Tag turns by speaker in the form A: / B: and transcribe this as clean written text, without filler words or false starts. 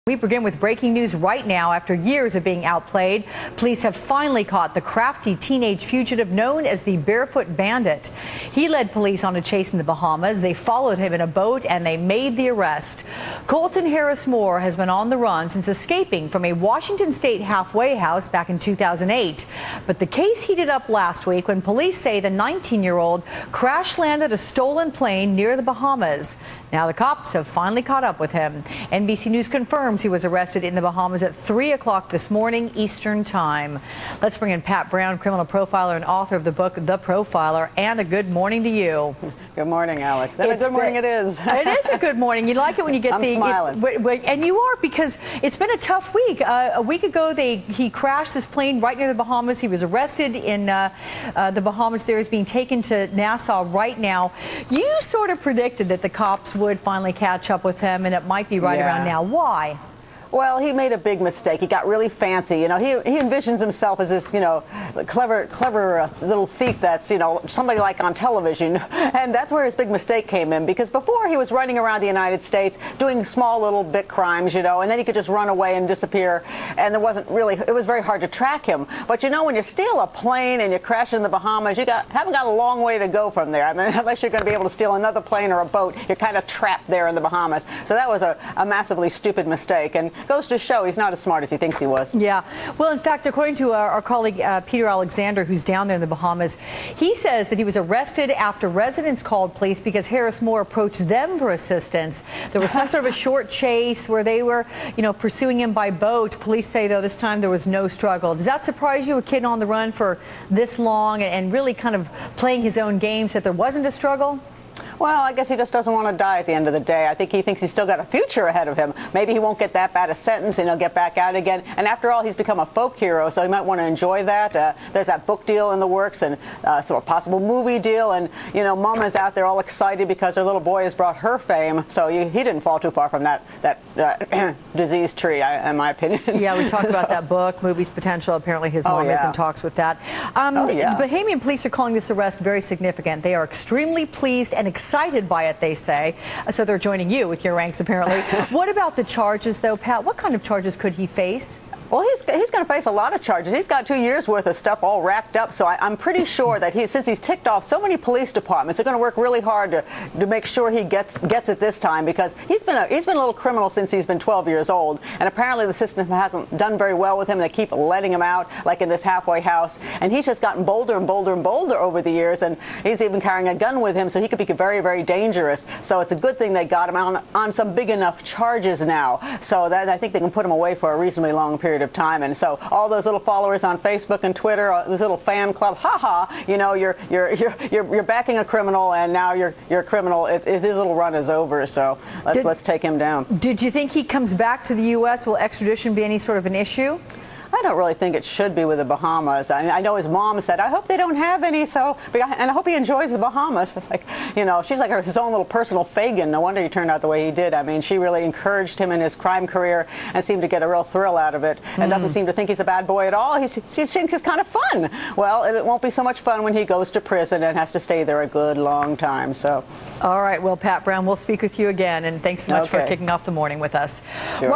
A: We begin with breaking news right now. After years of being outplayed, police have finally caught the crafty teenage fugitive known as the Barefoot Bandit. He led police on a chase in the Bahamas. They followed him in a boat and they made the arrest. Colton Harris Moore has been on the run since escaping from a Washington state halfway house back in 2008. But the case heated up last week when police say the 19-year-old crash landed a stolen plane near the Bahamas. Now the cops have finally caught up with him. NBC News confirms he was arrested in the Bahamas at 3 o'clock this morning Eastern Time. Let's bring in Pat Brown, criminal profiler and author of the book The Profiler. And a good morning to you.
B: Good morning, Alex. And a good morning it is.
A: It is a good morning. You like it when you get
B: I'm smiling.
A: And you are, because it's been a tough week. A week ago, he crashed this plane right near the Bahamas. He was arrested in the Bahamas. There is being taken to Nassau right now. You sort of predicted that the cops would finally catch up with him, and it might be right around now. Why?
B: Well, he made a big mistake. He got really fancy. You know, he envisions himself as this, clever little thief that's, somebody like on television. And that's where his big mistake came in, because before he was running around the United States doing small little bit crimes, and then he could just run away and disappear. And it was very hard to track him. But when you steal a plane and you crash in the Bahamas, haven't got a long way to go from there. I mean, unless you're going to be able to steal another plane or a boat, you're kind of trapped there in the Bahamas. So that was a massively stupid mistake. And goes to show he's not as smart as he thinks he was. Yeah.
A: Well, in fact, according to our colleague Peter Alexander, who's down there in the Bahamas, he says that he was arrested after residents called police because Harris Moore approached them for assistance. There was some sort of a short chase where they were, pursuing him by boat. Police say, though, this time there was no struggle. Does that surprise you, a kid on the run for this long and really kind of playing his own games, that there wasn't a struggle?
B: Well, I guess he just doesn't want to die at the end of the day. I think he thinks he's still got a future ahead of him. Maybe he won't get that bad a sentence and he'll get back out again. And after all, he's become a folk hero, so he might want to enjoy that. There's that book deal in the works and sort of possible movie deal. And, Mom is out there all excited because her little boy has brought her fame. So he didn't fall too far from that disease tree, in my opinion.
A: Yeah, we talked about that book, Movies Potential. Apparently his mom is in talks with that. The Bahamian police are calling this arrest very significant. They are extremely pleased and excited by it, they say. So they're joining you with your ranks, apparently. What about the charges, though, Pat? What kind of charges could he face?
B: Well, he's going to face a lot of charges. He's got 2 years worth of stuff all racked up. So I'm pretty sure that since he's ticked off so many police departments, they're going to work really hard to make sure he gets it this time, because he's been a little criminal since he's been 12 years old. And apparently the system hasn't done very well with him. They keep letting him out, like in this halfway house. And he's just gotten bolder and bolder and bolder over the years. And he's even carrying a gun with him, so he could be very, very dangerous. So it's a good thing they got him on some big enough charges now, so that I think they can put him away for a reasonably long period of time. And so all those little followers on Facebook and Twitter, this little fan club, you're backing a criminal, and now you're a criminal. His little run is over. So let's take him down. Did
A: you think he comes back to the U.S.? Will extradition be any sort of an issue?
B: I don't really think it should be with the Bahamas. I know his mom said, I hope they don't have any, and I hope he enjoys the Bahamas. It's like, she's like his own little personal Fagin. No wonder he turned out the way he did. I mean, she really encouraged him in his crime career and seemed to get a real thrill out of it, and doesn't seem to think he's a bad boy at all. She thinks it's kind of fun. Well, it won't be so much fun when he goes to prison and has to stay there a good long time. So,
A: all right. Well, Pat Brown, we'll speak with you again, and thanks so much for kicking off the morning with us.
B: Sure.